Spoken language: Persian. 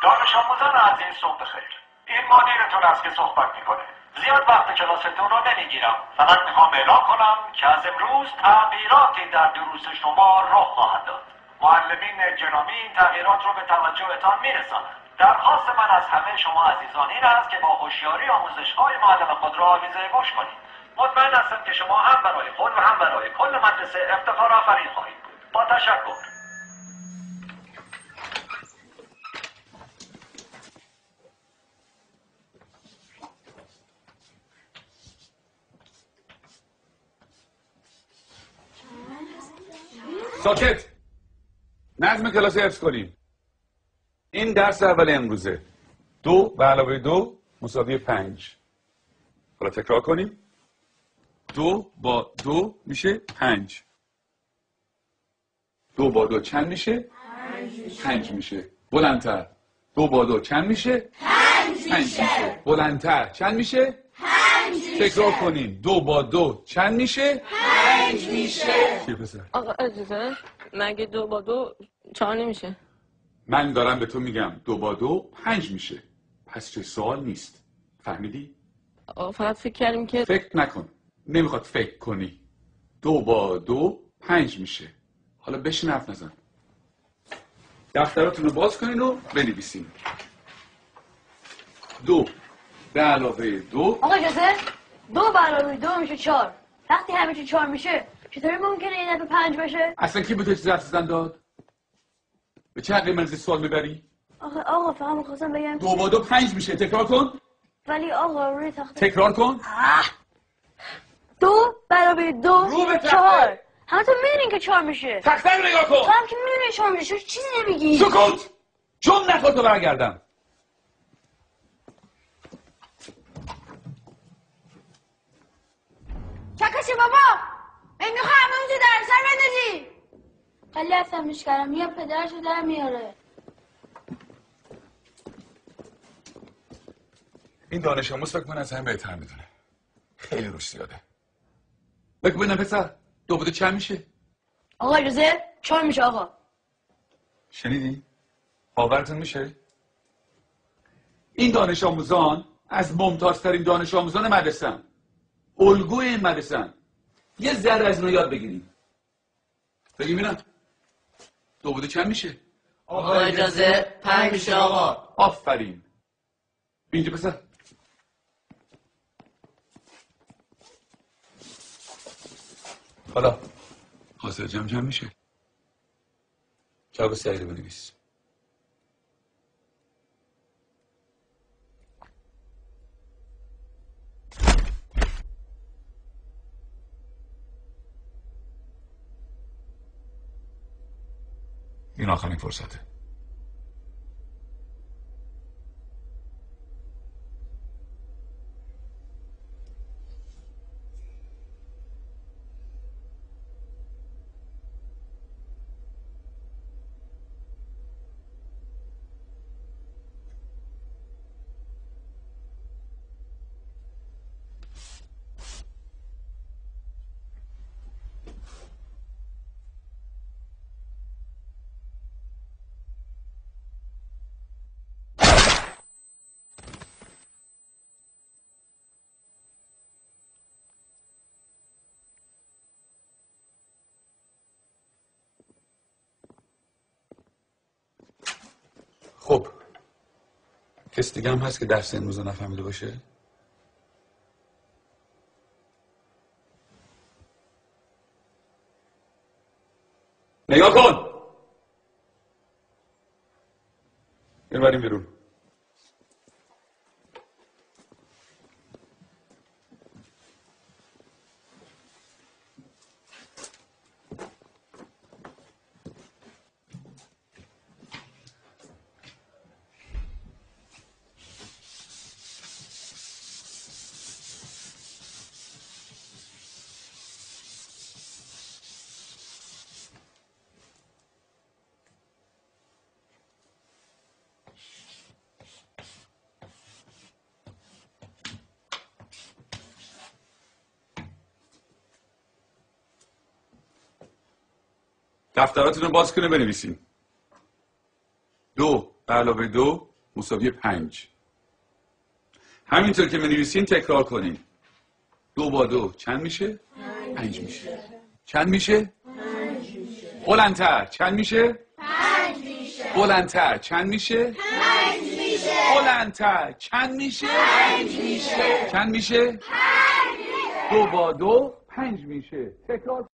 دانش آموزان عزیز صبح بخیر. این مدیرتون است که صحبت میکنه. زیاد وقت کلاستون رو نمیگیرم. فقط میخوام اعلام کنم که از امروز تغییراتی در دروس شما رخ خواهد داد. معلمین جنامی این تغییرات رو به توجهتان میرسانند. درخواست من از همه شما عزیزان این است که با هوشیاری آموزش‌های معلم خود را آویزه گوش کنید. مطمئن هستم که شما هم برای خود و هم برای کل مدرسه افتخار آفرین خواهید بود. با تشکر. ساکت. نظم کلاس حفظ کنیم. این درس اول امروزه. 2 به علاوه 2 مساوی 5. حالا تکرار کنیم. 2 با 2 میشه 5. 2 با 2 چند میشه؟ 5 میشه. بلندتر. 2 با 2 چند میشه؟ 5 میشه. بلندتر. چند میشه؟ 5 میشه. تکرار کنیم. 2 با 2 چند میشه؟ 5 میشه. چیه پسر؟ آقا اجازه مگه 2 با 2 4 نمیشه؟ من دارم به تو میگم 2 با 2 5 میشه. پس چه سوال نیست. فهمیدی؟ آقا فقط فکر کردیم که فکر نکن. نمیخواد فکر کنی. 2 با 2 5 میشه. حالا بشین حرف نزن. دفتراتون رو باز کنین و بنویسین. 2 به علاوه 2. آقا اجازه 2 به علاوه 2 میشه 4. وقتی همه چی 4 میشه چطوری ممکنه این دفعه 5 بشه؟ اصلا کی به تو چیز حرف داد؟ به چه حقی من از سوال میبری؟ آقا فهم می‌خواستم بگم 2 با 2 5 میشه. تکرار کن. ولی آقا روی تخته تکرار کن. 2 به علاوه 2 رو به تخته. 4. همتون میدونین که 4 میشه. تخته رو نگاه کن. تو هم که میدونی 4 میشه چیزی نمیگی. سکوت. چون نخواد تو برگردم. چکشی بابا میخوام همونجا در سر بندازی. خیلی عصبیش کردم یا پدرشو در میاره. این دانش آموز فکر من از همه بهتر میدونه. خیلی روش زیاده. بگو ببینم پسر 2 با 2 چند میشه؟ آقا اجازه 4 میشه آقا. شنیدی؟ باورتون میشه؟ این دانش آموزان از ممتازترین دانش آموزان مدرسه‌ان. الگوی این مدرسه‌ان. یه ذره از اینو یاد بگیریم. بگیم اینا 2 با 2 چند میشه؟ آقا اجازه 5 میشه آقا. آفرین. اینجا پسر. حالا حاصل جمع میشه. جواب سعی رو بنویس. این آخرین فرصته. خب کس دیگه هم هست که درس امروز نفهمیده باشه؟ نگاه کن. بریم بیرون. دفتراتون رو باز کنه بنویسین. 2 به علاوه 2 مساوی 5. همینطور که بنویسین تکرار کنین. 2 با 2 چند میشه؟ 5 میشه. چند میشه؟ 5 میشه. بلندتر چند میشه؟ 5 میشه. بلندتر چند میشه؟ 5 میشه. بلندتر چند میشه؟ 5 میشه. چند میشه؟ 5 میشه. 2 با 2 5 میشه. تکرار